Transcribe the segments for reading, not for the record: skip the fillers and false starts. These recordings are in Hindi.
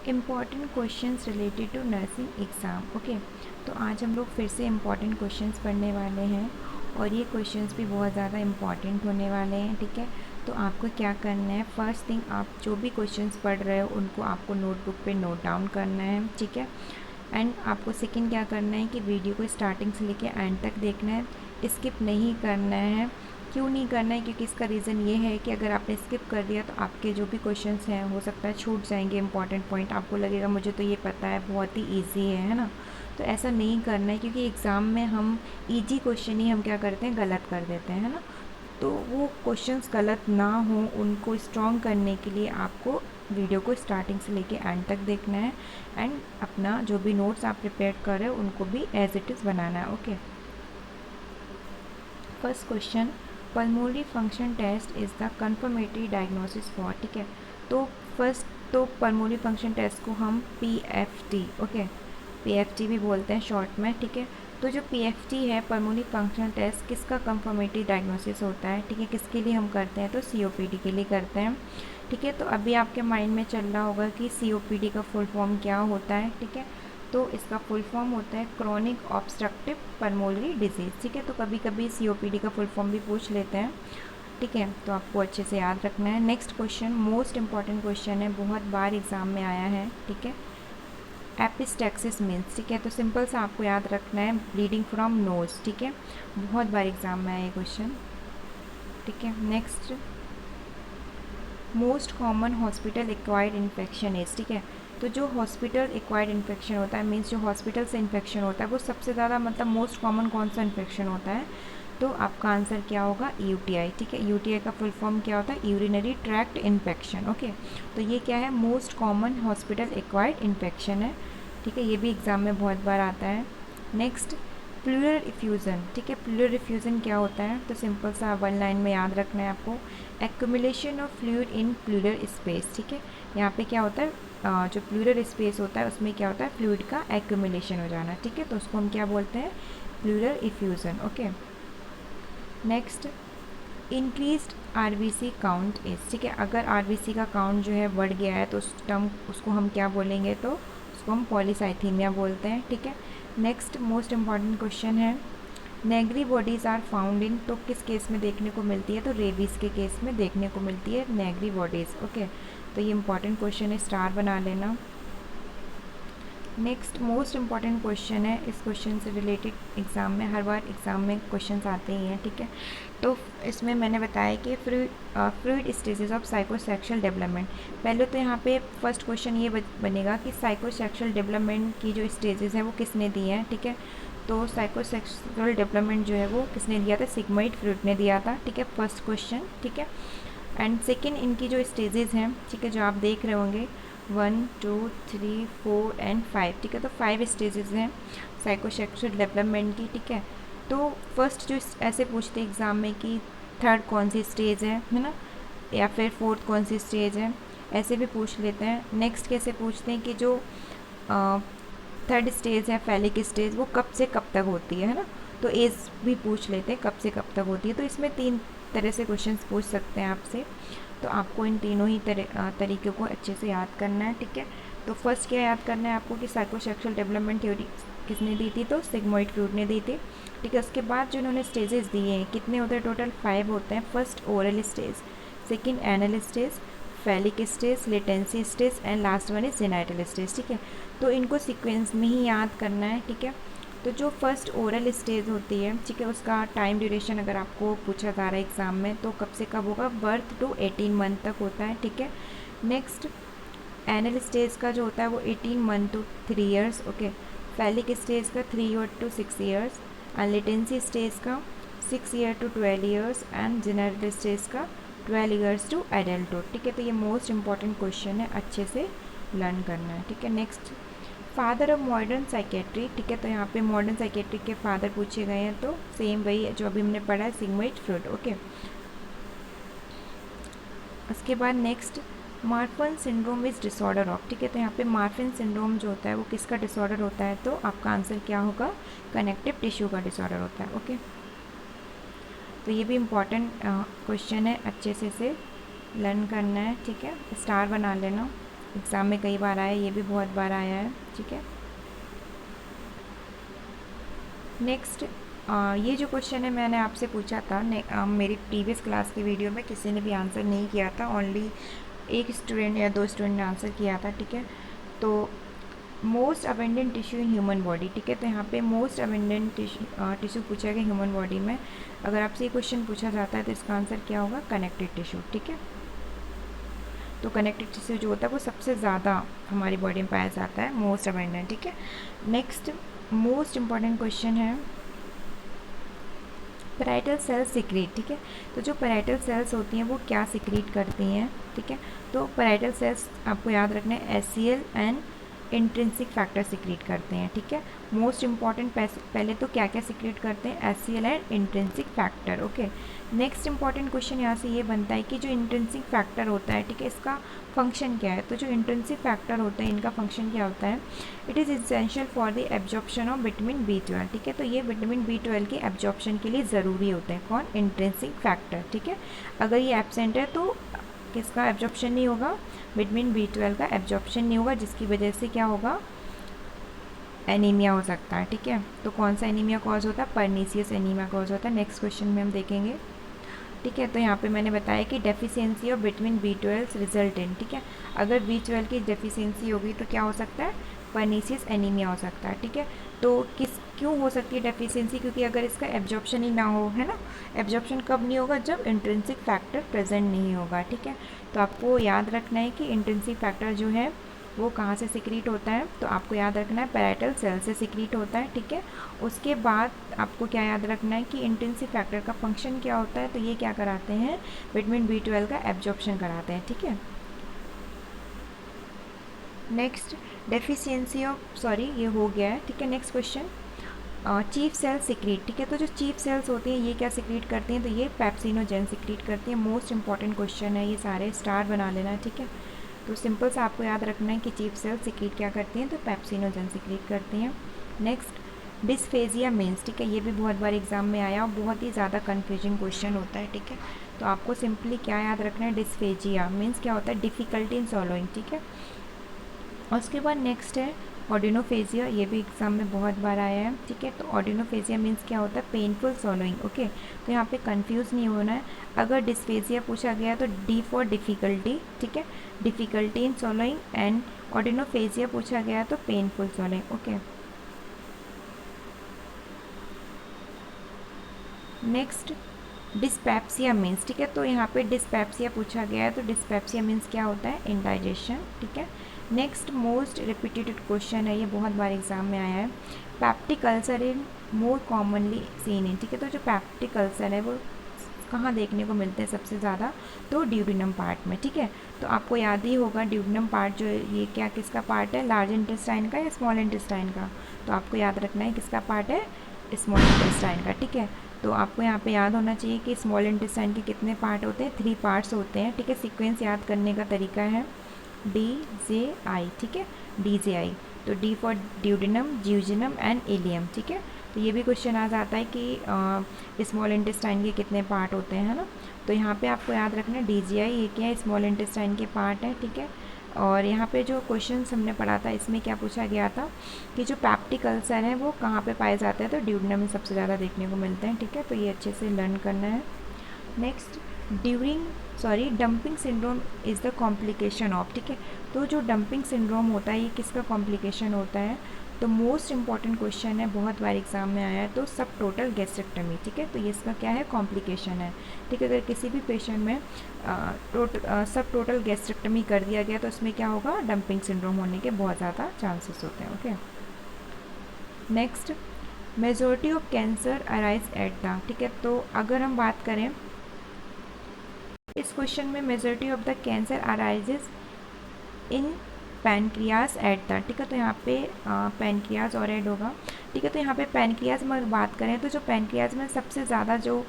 Important questions related to nursing exam. Okay, तो आज हम लोग फिर से इम्पॉर्टेंट क्वेश्चंस पढ़ने वाले हैं और ये क्वेश्चंस भी बहुत ज़्यादा इम्पॉर्टेंट होने वाले हैं। ठीक है, तो आपको क्या करना है, फर्स्ट थिंग आप जो भी क्वेश्चंस पढ़ रहे हो उनको आपको नोटबुक पे नोट डाउन करना है। ठीक है, एंड आपको सेकंड क्या करना है कि वीडियो को स्टार्टिंग से लेके एंड तक देखना है, स्किप नहीं करना है। क्यों नहीं करना है, क्योंकि इसका रीज़न ये है कि अगर आपने स्किप कर दिया तो आपके जो भी क्वेश्चंस हैं हो सकता है छूट जाएंगे इंपॉर्टेंट पॉइंट। आपको लगेगा मुझे तो ये पता है, बहुत ही ईजी है ना। तो ऐसा नहीं करना है, क्योंकि एग्ज़ाम में हम ईजी क्वेश्चन ही हम क्या करते हैं, गलत कर देते हैं, है ना। तो वो क्वेश्चंस गलत ना हो, उनको स्ट्रॉन्ग करने के लिए आपको वीडियो को स्टार्टिंग से लेके एंड तक देखना है एंड अपना जो भी नोट्स आप प्रिपेयर कर रहे हो उनको भी एज इट इज़ बनाना है। Okay, first question, pulmonary function test is the confirmatory diagnosis for. ठीक है, तो फर्स्ट तो पल्मोनरी फंक्शन टेस्ट को हम PFT, ओके, PFT भी बोलते हैं शॉर्ट में। ठीक है, तो जो PFT है, पल्मोनरी फंक्शन टेस्ट, किसका कंफर्मेटरी डायग्नोसिस होता है, ठीक है, किसके लिए हम करते हैं, तो COPD के लिए करते हैं। ठीक है, तो अभी आपके माइंड में चल रहा होगा कि COPD का फुल फॉर्म क्या होता है। ठीक है, तो इसका फुल फॉर्म होता है क्रॉनिक ऑब्स्ट्रक्टिव पल्मोनरी डिजीज़। ठीक है, तो कभी कभी COPD का फुल फॉर्म भी पूछ लेते हैं। ठीक है, तो आपको अच्छे से याद रखना है। Next question most important question है, बहुत बार एग्जाम में आया है। ठीक है, एपिस्टैक्सिस मीन्स, ठीक है, तो सिंपल सा आपको याद रखना है, ब्लीडिंग फ्रॉम नोज। ठीक है, बहुत बार एग्जाम में आया ये क्वेश्चन। ठीक है, next, most common hospital acquired infection is. ठीक है, तो जो हॉस्पिटल एक्वायर्ड इन्फेक्शन होता है, मीन्स जो हॉस्पिटल से इन्फेक्शन होता है, वो सबसे ज़्यादा मतलब मोस्ट कॉमन कौन सा इन्फेक्शन होता है, तो आपका आंसर क्या होगा, UTI। ठीक है, UTI का फुल फॉर्म क्या होता है, यूरिनरी ट्रैक्ट इन्फेक्शन। ओके, तो ये क्या है, most common hospital acquired infection है। ठीक है, ये भी एग्ज़ाम में बहुत बार आता है। Next, pleural effusion. ठीक है, प्लूरल इफ्यूज़न क्या होता है, तो सिंपल सा वन लाइन में याद रखना है आपको, accumulation of fluid in plural space. ठीक है, यहाँ पे क्या होता है, जो प्लूरल स्पेस होता है उसमें क्या होता है, फ्लूइड का एक्यूमुलेशन हो जाना। ठीक है, तो उसको हम क्या बोलते हैं, pleural effusion. Okay, next, increased RBC count is. ठीक है, अगर RBC का काउंट जो है बढ़ गया है तो उस टर्म उसको हम क्या बोलेंगे, तो उसको हम पॉलीसाइथीमिया बोलते हैं। ठीक है, नेक्स्ट मोस्ट इम्पॉर्टेंट क्वेश्चन है, Negri bodies are found in, तो किस केस में देखने को मिलती है, तो रेबीज़ के केस में देखने को मिलती है नेगरी बॉडीज़। ओके, तो ये इंपॉर्टेंट क्वेश्चन है, स्टार बना लेना। नेक्स्ट मोस्ट इम्पॉर्टेंट क्वेश्चन है, इस क्वेश्चन से रिलेटेड एग्ज़ाम में हर बार एग्ज़ाम में क्वेश्चंस आते ही हैं। ठीक है, तो इसमें मैंने बताया कि fluid stages of psychosexual development. पहले तो यहाँ पे फर्स्ट क्वेश्चन ये बनेगा कि साइकोसेक्सुअल डेवलपमेंट की जो स्टेजेस हैं वो किसने दी हैं। ठीक है, तो साइकोसेक्सुअल डेवलपमेंट जो है वो किसने दिया था, सिग्मोइड फ्रूड ने दिया था। ठीक है, फर्स्ट क्वेश्चन। ठीक है, एंड सेकेंड, इनकी जो स्टेजेस हैं, ठीक है, जो आप देख रहे होंगे 1 2 3 4 एंड 5। ठीक है, तो 5 स्टेजेस हैं साइकोसेक्सुअल डेवलपमेंट की। ठीक है, तो फर्स्ट जो ऐसे पूछते हैं एग्ज़ाम में कि थर्ड कौन सी स्टेज है ना, या फिर फोर्थ कौन सी स्टेज है, ऐसे भी पूछ लेते हैं। नेक्स्ट कैसे पूछते हैं कि जो थर्ड स्टेज है फैलिक स्टेज, वो कब से कब तक होती है ना, तो एज भी पूछ लेते हैं कब से कब तक होती है। तो इसमें 3 तरह से क्वेश्चंस पूछ सकते हैं आपसे, तो आपको इन तीनों ही तरीक़ों को अच्छे से याद करना है। ठीक है, तो फर्स्ट क्या याद करना है आपको कि साइकोसेक्सुअल डेवलपमेंट थ्योरी किसने दी थी, तो सिग्मोइड फ्रूड ने दी थी। ठीक है, उसके बाद जो इन्होंने स्टेजेस दिए हैं कितने होते हैं, टोटल 5 होते हैं। First oral stage, second anal stage, phallic stage, latency stage and last one is genital stage. ठीक है, तो इनको सीक्वेंस में ही याद करना है। ठीक है, तो जो फर्स्ट ओरल स्टेज होती है, ठीक है, उसका टाइम ड्यूरेशन अगर आपको पूछा जा रहा है एग्ज़ाम में, तो कब से कब होगा, बर्थ टू 18 मंथ तक होता है। ठीक है, नेक्स्ट एनल स्टेज का जो होता है वो 18 month to 3 years. Okay, phallic stage का 3 year to 6 years, and latency stage का 6 year to 12 years, and genital stage का 12 ईयर्स टू एडल्टहुड। ठीक है, तो ये मोस्ट इंपॉर्टेंट क्वेश्चन है, अच्छे से लर्न करना है। ठीक है, next, father of modern psychiatry. ठीक है, तो यहाँ पे मॉडर्न साइकेट्री के फादर पूछे गए हैं, तो सेम वही है जो अभी हमने पढ़ा है, सिग्मोइड फ्रूड। ओके, उसके बाद next, Marfan syndrome is disorder of. ठीक है, तो यहाँ पे मार्फन सिंड्रोम जो होता है वो किसका डिसऑर्डर होता है, तो आपका आंसर क्या होगा, कनेक्टिव टिश्यू का डिसऑर्डर होता है। ओके, तो ये भी इम्पॉर्टेंट क्वेश्चन है, अच्छे से इसे लर्न करना है। ठीक है, स्टार बना लेना। एग्ज़ाम में कई बार आया, ये भी बहुत बार आया है, ठीक है। नेक्स्ट, ये जो क्वेश्चन है मैंने आपसे पूछा था मेरी प्रीवियस क्लास की वीडियो में किसी ने भी आंसर नहीं किया था, ओनली एक स्टूडेंट या दो स्टूडेंट ने आंसर किया था, ठीक है। तो most abundant tissue in human body, ठीक है। तो यहाँ पे मोस्ट अबेंडेंट टिश्यू पूछा गया ह्यूमन बॉडी में। अगर आपसे ये क्वेश्चन पूछा जाता है तो इसका आंसर क्या होगा? कनेक्टिव टिश्यू, ठीक है। तो कनेक्टिव टिश्यू जो होता है वो सबसे ज़्यादा हमारी बॉडी में पाया जाता है, मोस्ट अबेंडेंट, ठीक है। नेक्स्ट मोस्ट इम्पॉर्टेंट क्वेश्चन है पैराइटल सेल्स सिक्रीट, ठीक है। तो जो पैराइटल सेल्स होती हैं वो क्या सिक्रीट करती हैं, ठीक है। तो पैराइटल सेल्स आपको याद रखना है HCL and intrinsic factor secrete करते हैं, ठीक है। मोस्ट इंपॉर्टेंट पहले तो क्या क्या सिक्रीट करते हैं? HCL and intrinsic factor, okay. Next important question यहाँ से ये बनता है कि जो इंट्रिंसिक फैक्टर होता है, ठीक है, इसका फंक्शन क्या है? तो जो इंट्रिंसिक फैक्टर होता है इनका फंक्शन क्या होता है? It is essential for the absorption of vitamin B12, ठीक है। तो ये विटामिन B12 के एब्जॉर्प्शन के लिए ज़रूरी होते हैं। कौन? इंट्रिंसिक फैक्टर, ठीक है। अगर ये एब्सेंट है तो किसका एब्जॉर्प्शन नहीं होगा? विटामिन B12 का एब्जॉर्प्शन नहीं होगा, जिसकी वजह से क्या होगा? एनीमिया हो सकता है, ठीक है। तो कौन सा एनीमिया कॉज होता है? परनीसियस एनीमिया कॉज होता है। नेक्स्ट क्वेश्चन में हम देखेंगे, ठीक है। तो यहाँ पे मैंने बताया कि deficiency of vitamin B12 result in, ठीक है। अगर B12 की डेफिशिएंसी होगी तो क्या हो सकता है? परनीसियस एनीमिया हो सकता है, ठीक है। तो क्यों हो सकती है डेफिशिएंसी? क्योंकि अगर इसका एब्जॉर्प्शन ही ना हो, है ना। एब्जॉर्प्शन कब नहीं होगा? जब इंट्रिंसिक फैक्टर प्रेजेंट नहीं होगा, ठीक है। तो आपको याद रखना है कि इंट्रिंसिक फैक्टर जो है वो कहाँ से सिक्रीट होता है? तो आपको याद रखना है पैराइटल सेल से सिक्रीट होता है, ठीक है। उसके बाद आपको क्या याद रखना है कि इंट्रिंसिक फैक्टर का फंक्शन क्या होता है? तो ये क्या कराते हैं? विटामिन B12 का एब्जॉर्प्शन कराते हैं, ठीक है। नेक्स्ट डेफिशिएंसी ऑफ, सॉरी ये हो गया है, ठीक है। Next question, chief cell secrete, ठीक है। तो जो चीफ सेल्स होती हैं ये क्या सिक्रीट करती हैं? तो ये पेप्सिनोजेन सिक्रीट करती हैं। मोस्ट इंपॉर्टेंट क्वेश्चन है, ये सारे स्टार बना लेना है, ठीक है। तो सिंपल सा आपको याद रखना है कि चीफ सेल सिक्रीट क्या करती हैं? तो पेप्सिनोजेन सिक्रीट करती हैं। नेक्स्ट डिस्फेजिया मीन्स, ठीक है। ये भी बहुत बार एग्जाम में आया और बहुत ही ज़्यादा कन्फ्यूजिंग क्वेश्चन होता है, ठीक है। तो आपको सिंपली क्या याद रखना है? डिस्फेजिया मीन्स क्या होता है? डिफ़िकल्टी इन सॉलोइंग, ठीक है। और उसके बाद नेक्स्ट है ऑर्डिनोफेजिया, ये भी एग्जाम में बहुत बार आया है, ठीक है। तो ऑर्डिनोफेजिया मीन्स क्या होता है? Painful सॉलोइंग, okay. तो यहाँ पे कंफ्यूज नहीं होना है। अगर डिस्फेजिया पूछा गया तो डी फॉर डिफ़िकल्टी, ठीक है, डिफ़िकल्टी इन सॉलोइंग। एंड ऑर्डिनोफेजिया पूछा गया तो painful सॉलोइंग, okay. Next dyspepsia means, ठीक है। तो यहाँ पे डिस्पेप्सिया पूछा गया है तो डिस्पेप्सिया मीन्स क्या होता है? इंडाइजेशन, ठीक है। नेक्स्ट मोस्ट रिपीटेड क्वेश्चन है, ये बहुत बार एग्जाम में आया है। Peptic ulcer in more commonly seen in, ठीक है। तो जो पैप्टिक अल्सर है वो कहाँ देखने को मिलते हैं सबसे ज़्यादा? तो ड्यूडिनम पार्ट में, ठीक है। तो आपको याद ही होगा ड्यूडिनम पार्ट जो ये क्या किसका पार्ट है? लार्ज इंटेस्टाइन का या स्मॉल इंटेस्टाइन का? तो आपको याद रखना है किसका पार्ट है? स्मॉल इंटेस्टाइन का, ठीक है। तो आपको यहाँ पे याद होना चाहिए कि स्मॉल इंटेस्टाइन के कितने पार्ट होते हैं? 3 पार्ट्स होते हैं, ठीक है। सीक्वेंस याद करने का तरीका है DJI, ठीक है, DJI। तो D for duodenum, jejunum and ileum, ठीक है। तो ये भी क्वेश्चन आ जाता है कि स्मॉल इंटेस्टाइन के कितने पार्ट होते हैं, है ना। तो यहाँ पे आपको याद रखना है DJI ये क्या है? स्मॉल इंटेस्टाइन के पार्ट है, ठीक है। और यहाँ पे जो क्वेश्चन हमने पढ़ा था इसमें क्या पूछा गया था कि जो पैप्टिक अल्सर है वो कहाँ पे पाए जाते हैं? तो ड्यूडिनम में सबसे ज़्यादा देखने को मिलते हैं, ठीक है। तो ये अच्छे से लर्न करना है। Next dumping syndrome is the complication of, ठीक है। तो जो डंपिंग सिंड्रोम होता है ये किसका कॉम्प्लिकेशन होता है? तो मोस्ट इंपॉर्टेंट क्वेश्चन है, बहुत बार एग्जाम में आया है। तो सब टोटल गैस्ट्रेक्टमी, ठीक है। तो ये इसका क्या है? कॉम्प्लिकेशन है, ठीक है। अगर किसी भी पेशेंट में सब टोटल गैस्ट्रेक्टमी कर दिया गया तो उसमें क्या होगा? डंपिंग सिंड्रोम होने के बहुत ज़्यादा चांसेस होते हैं, okay. Next majority of cancer arise at the, ठीक है। तो अगर हम बात करें इस क्वेश्चन में majority of the cancer arises in pancreas at the, ठीक है। तो यहाँ पे पैनक्रियाज और ऐड होगा, ठीक है। तो यहाँ पे पैनक्रियाज में अगर बात करें तो जो पैनक्रियाज में सबसे ज़्यादा जो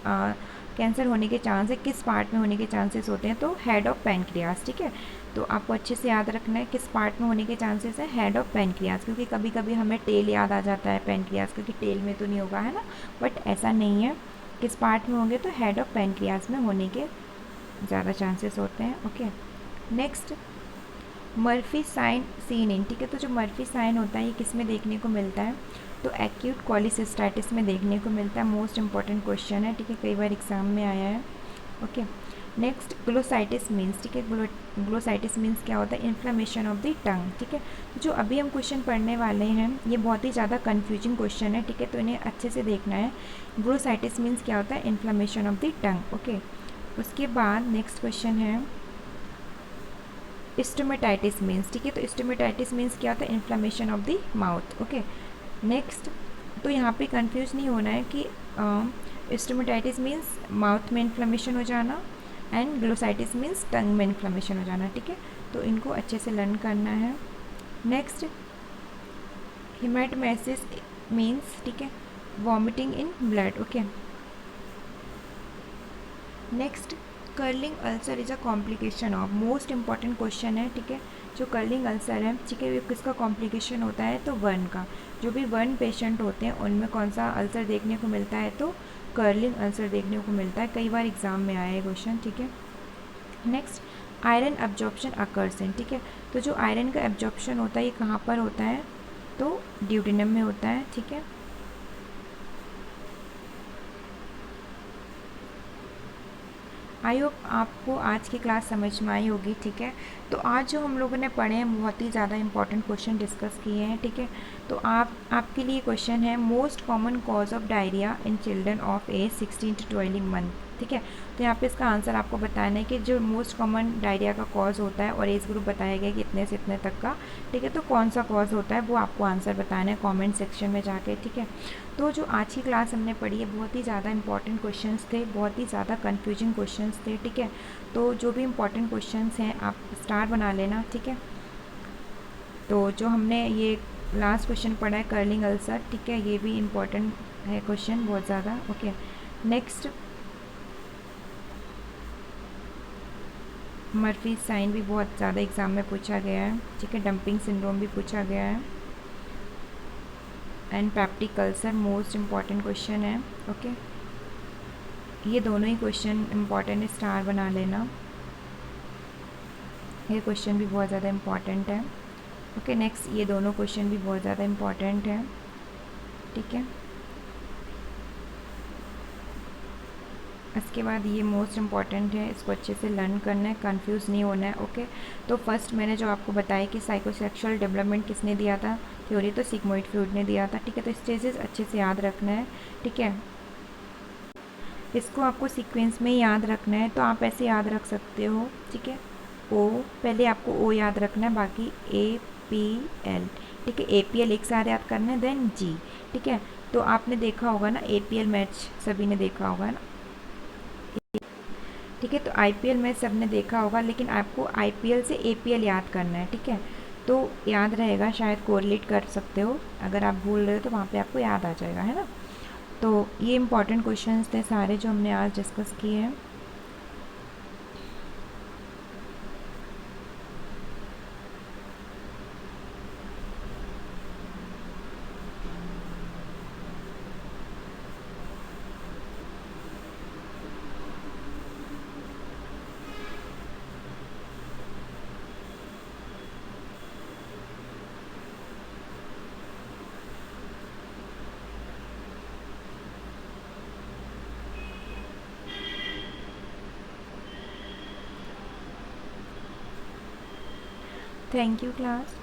कैंसर होने के चांस है किस पार्ट में होने के चांसेस होते हैं? तो हेड ऑफ पैनक्रियाज, ठीक है। तो आपको अच्छे से याद रखना है किस पार्ट में होने के चांसेस है? हेड ऑफ पैनक्रियाज, क्योंकि कभी कभी हमें टेल याद आ जाता है पैनक्रियाज, क्योंकि टेल में तो नहीं होगा, है ना। बट ऐसा नहीं है, किस पार्ट में होंगे? तो हेड ऑफ पैनक्रियाज में होने के ज़्यादा चांसेस होते हैं, okay. Next Murphy sign seen in, ठीक है। तो जो मर्फी साइन होता है ये किस में देखने को मिलता है, तो एक्यूट कॉलीसिस्टाइटिस में देखने को मिलता है। मोस्ट इंपॉर्टेंट क्वेश्चन है, ठीक है, कई बार एग्जाम में आया है। ओके, नेक्स्ट ग्लोसाइटिस मीन्स, ठीक है। ग्लोसाइटिस मीन्स क्या होता है, इन्फ्लेमेशन ऑफ द टंग, ठीक है। जो अभी हम क्वेश्चन पढ़ने वाले हैं ये बहुत ही ज़्यादा कन्फ्यूजिंग क्वेश्चन है, ठीक है, तो इन्हें अच्छे से देखना है। ग्लोसाइटिस मीन्स क्या होता है, inflammation of the tongue. Okay, उसके बाद नेक्स्ट क्वेश्चन है स्टोमेटाइटिस मीन्स, ठीक है। तो स्टोमेटाइटिस मीन्स क्या होता है, inflammation of the mouth. Okay, next, तो यहाँ पे कंफ्यूज नहीं होना है कि स्टोमेटाइटिस मीन्स माउथ में इन्फ्लेमेशन हो जाना एंड ग्लोसाइटिस मीन्स टंग में इन्फ्लेमेशन हो जाना, ठीक है। तो इनको अच्छे से लर्न करना है। नेक्स्ट, हेमाटोमेसिस मीन्स, ठीक है, vomiting in blood. Okay, next, curling ulcer is a complication of, most important question है, ठीक है। जो कर्लिंग अल्सर है, ठीक है, किसका कॉम्प्लिकेशन होता है, तो वर्न का। जो भी वर्न पेशेंट होते हैं उनमें कौन सा अल्सर देखने को मिलता है, तो कर्लिंग अल्सर देखने को मिलता है। कई बार एग्जाम में आया है क्वेश्चन, ठीक है। Next, iron absorption occurs in, ठीक है। तो जो आयरन का एब्जॉर्प्शन होता है ये कहाँ पर होता है, तो ड्यूडेनम में होता है, ठीक है। आई होप आपको आज की क्लास समझ में आई होगी, ठीक है। तो आज जो हम लोगों ने पढ़े हैं बहुत ही ज़्यादा इंपॉर्टेंट क्वेश्चन डिस्कस किए हैं, ठीक है। तो आपके लिए क्वेश्चन है, most common cause of diarrhoea in children of age 16 to 12 month, ठीक है। तो यहाँ पे इसका आंसर आपको बताना है कि जो मोस्ट कॉमन डायरिया का कॉज होता है और एज ग्रुप बताया गया कि इतने से इतने तक का, ठीक है। तो कौन सा कॉज होता है वो आपको आंसर बताना है कॉमेंट सेक्शन में जाके, ठीक है। तो जो आज की क्लास हमने पढ़ी है बहुत ही ज़्यादा इंपॉर्टेंट क्वेश्चंस थे, बहुत ही ज़्यादा कन्फ्यूजिंग क्वेश्चंस थे, ठीक है। तो जो भी इंपॉर्टेंट क्वेश्चंस हैं आप स्टार बना लेना, ठीक है। तो जो हमने ये लास्ट क्वेश्चन पढ़ा है कर्लिंग अल्सर, ठीक है, ये भी इम्पॉर्टेंट है क्वेश्चन बहुत ज़्यादा। ओके, नेक्स्ट, मर्फी साइन भी बहुत ज़्यादा एग्जाम में पूछा गया है, ठीक है। डंपिंग सिंड्रोम भी पूछा गया है and peptic ulcer most important question है। ओके, ये दोनों ही क्वेश्चन इम्पॉर्टेंट है, स्टार बना लेना, ये क्वेश्चन भी बहुत ज़्यादा इम्पॉर्टेंट है। ओके, नेक्स्ट, ये दोनों क्वेश्चन भी बहुत ज़्यादा इम्पॉर्टेंट है, ठीक है। इसके बाद ये मोस्ट इम्पॉर्टेंट है, इसको अच्छे से लर्न करना है, कंफ्यूज नहीं होना है। ओके, तो फर्स्ट मैंने जो आपको बताया कि साइकोसेक्सुअल डेवलपमेंट किसने दिया था थ्योरी, तो सिग्मोइड फ्रूड ने दिया था, ठीक है। तो स्टेजेस अच्छे से याद रखना है, ठीक है। इसको आपको सीक्वेंस में याद रखना है, तो आप ऐसे याद रख सकते हो, ठीक है। ओ, पहले आपको ओ याद रखना है, बाकी ए पी एल, ठीक है। ए पी एल एक साथ याद करना है, देन जी, ठीक है। तो आपने देखा होगा ना ए पी एल मैच, सभी ने देखा होगा ना, ठीक है। तो आई पी एल मैच सबने देखा होगा, लेकिन आपको आई पी एल से ए पी एल याद करना है, ठीक है। तो याद रहेगा, शायद कोरिलेट कर सकते हो, अगर आप भूल रहे हो तो वहाँ पे आपको याद आ जाएगा, है ना। तो ये इंपॉर्टेंट क्वेश्चंस थे सारे जो हमने आज डिस्कस किए हैं। Thank you class.